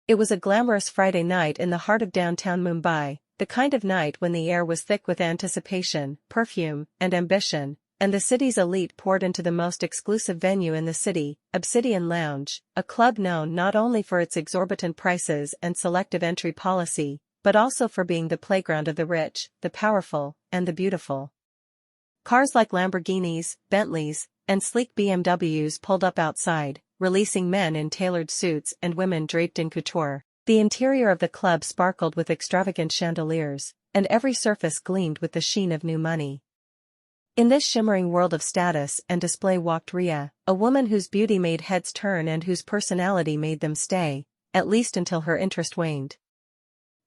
It was a glamorous Friday night in the heart of downtown Mumbai, the kind of night when the air was thick with anticipation, perfume, and ambition, and the city's elite poured into the most exclusive venue in the city, Obsidian Lounge, a club known not only for its exorbitant prices and selective entry policy, but also for being the playground of the rich, the powerful, and the beautiful. Cars like Lamborghinis, Bentleys, and sleek BMWs pulled up outside, releasing men in tailored suits and women draped in couture. The interior of the club sparkled with extravagant chandeliers, and every surface gleamed with the sheen of new money. In this shimmering world of status and display walked Rhea, a woman whose beauty made heads turn and whose personality made them stay, at least until her interest waned.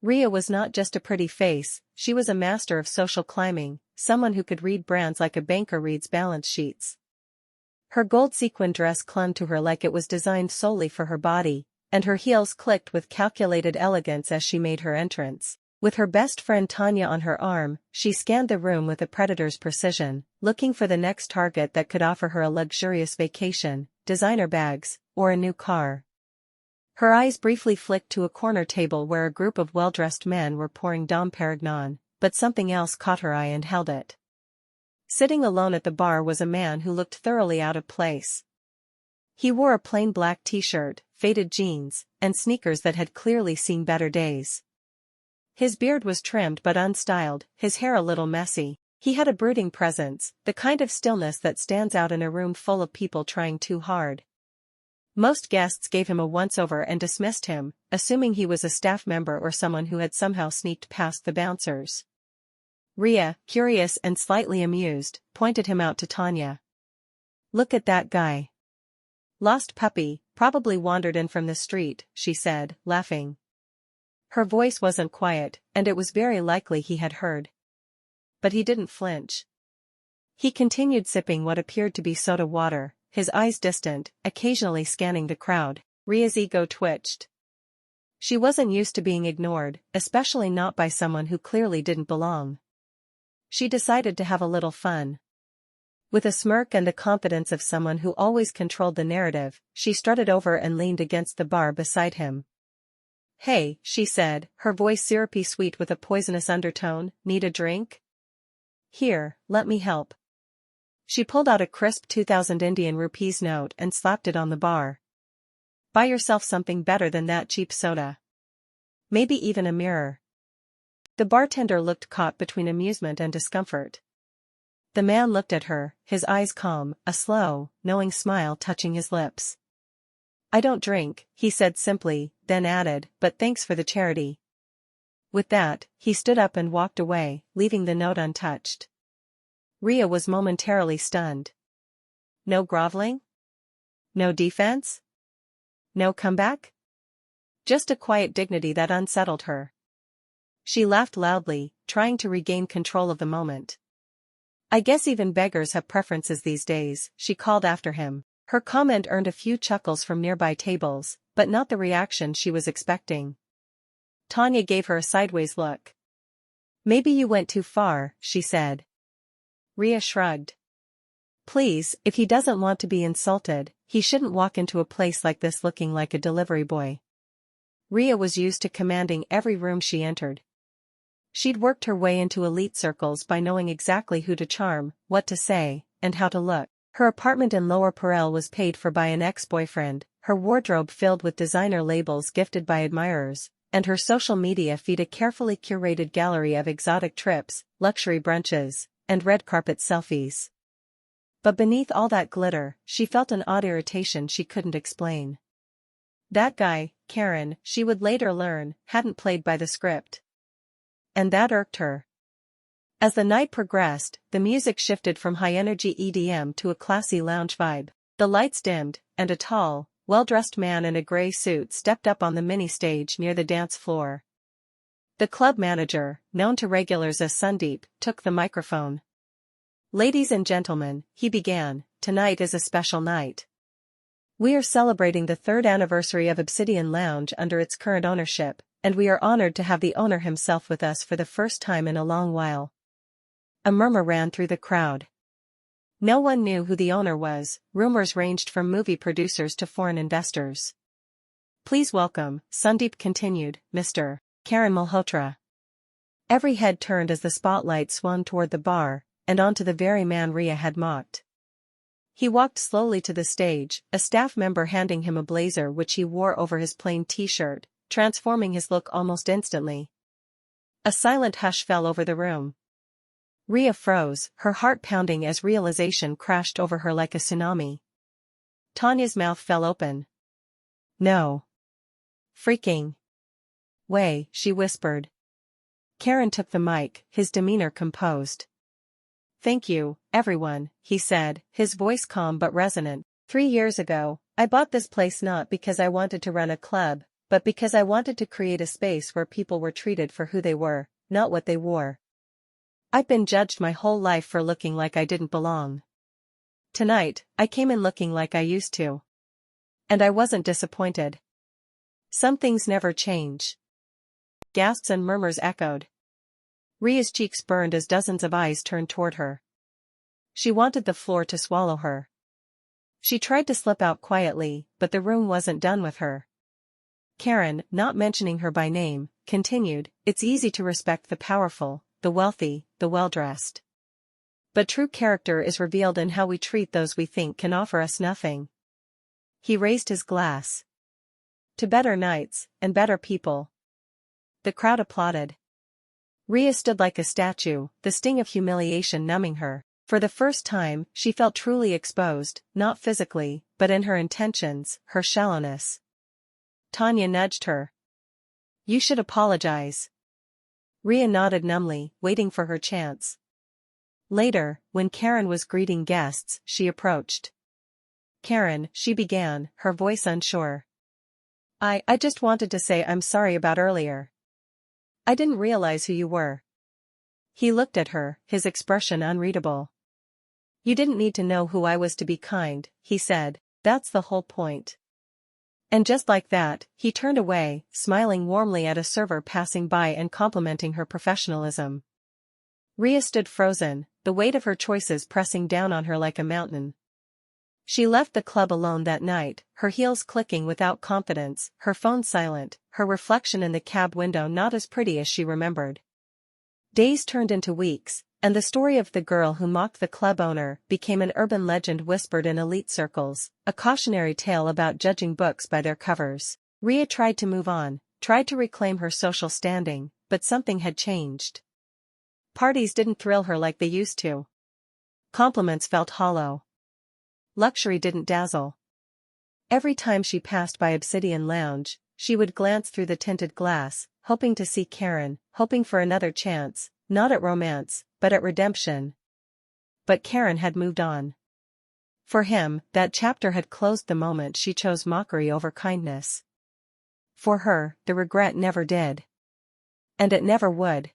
Rhea was not just a pretty face, she was a master of social climbing, someone who could read brands like a banker reads balance sheets. Her gold sequin dress clung to her like it was designed solely for her body, and her heels clicked with calculated elegance as she made her entrance. With her best friend Tanya on her arm, she scanned the room with a predator's precision, looking for the next target that could offer her a luxurious vacation, designer bags, or a new car. Her eyes briefly flicked to a corner table where a group of well-dressed men were pouring Dom Perignon, but something else caught her eye and held it. Sitting alone at the bar was a man who looked thoroughly out of place. He wore a plain black t-shirt, faded jeans, and sneakers that had clearly seen better days. His beard was trimmed but unstyled, his hair a little messy. He had a brooding presence, the kind of stillness that stands out in a room full of people trying too hard. Most guests gave him a once-over and dismissed him, assuming he was a staff member or someone who had somehow sneaked past the bouncers. Rhea, curious and slightly amused, pointed him out to Tanya. "Look at that guy. Lost puppy, probably wandered in from the street," she said, laughing. Her voice wasn't quiet, and it was very likely he had heard. But he didn't flinch. He continued sipping what appeared to be soda water, his eyes distant, occasionally scanning the crowd. Rhea's ego twitched. She wasn't used to being ignored, especially not by someone who clearly didn't belong. She decided to have a little fun. With a smirk and the confidence of someone who always controlled the narrative, she strutted over and leaned against the bar beside him. "Hey," she said, her voice syrupy sweet with a poisonous undertone, "need a drink? Here, let me help." She pulled out a crisp 2,000 Indian rupees note and slapped it on the bar. "Buy yourself something better than that cheap soda. Maybe even a mirror." The bartender looked caught between amusement and discomfort. The man looked at her, his eyes calm, a slow, knowing smile touching his lips. "I don't drink," he said simply, then added, "but thanks for the charity." With that, he stood up and walked away, leaving the note untouched. Rhea was momentarily stunned. No groveling? No defense? No comeback? Just a quiet dignity that unsettled her. She laughed loudly, trying to regain control of the moment. "I guess even beggars have preferences these days," she called after him. Her comment earned a few chuckles from nearby tables, but not the reaction she was expecting. Tanya gave her a sideways look. "Maybe you went too far," she said. Rhea shrugged. "Please, if he doesn't want to be insulted, he shouldn't walk into a place like this looking like a delivery boy." Rhea was used to commanding every room she entered. She'd worked her way into elite circles by knowing exactly who to charm, what to say, and how to look. Her apartment in Lower Parel was paid for by an ex-boyfriend, her wardrobe filled with designer labels gifted by admirers, and her social media feed a carefully curated gallery of exotic trips, luxury brunches, and red carpet selfies. But beneath all that glitter, she felt an odd irritation she couldn't explain. That guy, Karen, she would later learn, hadn't played by the script. And that irked her. As the night progressed, the music shifted from high-energy EDM to a classy lounge vibe. The lights dimmed, and a tall, well-dressed man in a gray suit stepped up on the mini-stage near the dance floor. The club manager, known to regulars as Sundeep, took the microphone. "Ladies and gentlemen," he began, "tonight is a special night. We are celebrating the 3rd anniversary of Obsidian Lounge under its current ownership, and we are honored to have the owner himself with us for the first time in a long while." A murmur ran through the crowd. No one knew who the owner was, rumors ranged from movie producers to foreign investors. Please welcome, Sandeep continued, Mr. Karan Malhotra. Every head turned as the spotlight swung toward the bar, and onto the very man Rhea had mocked. He walked slowly to the stage, a staff member handing him a blazer which he wore over his plain t-shirt, transforming his look almost instantly. A silent hush fell over the room. Rhea froze, her heart pounding as realization crashed over her like a tsunami. Tanya's mouth fell open. No. Freaking way, she whispered. Karan took the mic, his demeanor composed. Thank you, everyone, he said, his voice calm but resonant. 3 years ago, I bought this place not because I wanted to run a club, but because I wanted to create a space where people were treated for who they were, not what they wore. I've been judged my whole life for looking like I didn't belong. Tonight, I came in looking like I used to. And I wasn't disappointed. Some things never change. Gasps and murmurs echoed. Rhea's cheeks burned as dozens of eyes turned toward her. She wanted the floor to swallow her. She tried to slip out quietly, but the room wasn't done with her. Karan, not mentioning her by name, continued, it's easy to respect the powerful, the wealthy, the well-dressed. But true character is revealed in how we treat those we think can offer us nothing. He raised his glass. To better nights, and better people. The crowd applauded. Rhea stood like a statue, the sting of humiliation numbing her. For the first time, she felt truly exposed, not physically, but in her intentions, her shallowness. Tanya nudged her. You should apologize. Rhea nodded numbly, waiting for her chance. Later, when Karan was greeting guests, she approached. Karan, she began, her voice unsure. I just wanted to say I'm sorry about earlier. I didn't realize who you were. He looked at her, his expression unreadable. You didn't need to know who I was to be kind, he said, that's the whole point. And just like that, he turned away, smiling warmly at a server passing by and complimenting her professionalism. Rhea stood frozen, the weight of her choices pressing down on her like a mountain. She left the club alone that night, her heels clicking without confidence, her phone silent, her reflection in the cab window not as pretty as she remembered. Days turned into weeks, and the story of the girl who mocked the club owner became an urban legend whispered in elite circles, a cautionary tale about judging books by their covers. Rhea tried to move on, tried to reclaim her social standing, but something had changed. Parties didn't thrill her like they used to. Compliments felt hollow. Luxury didn't dazzle. Every time she passed by Obsidian Lounge, she would glance through the tinted glass, hoping to see Karan, hoping for another chance, not at romance, but at redemption. But Karan had moved on. For him, that chapter had closed the moment she chose mockery over kindness. For her, the regret never did. And it never would.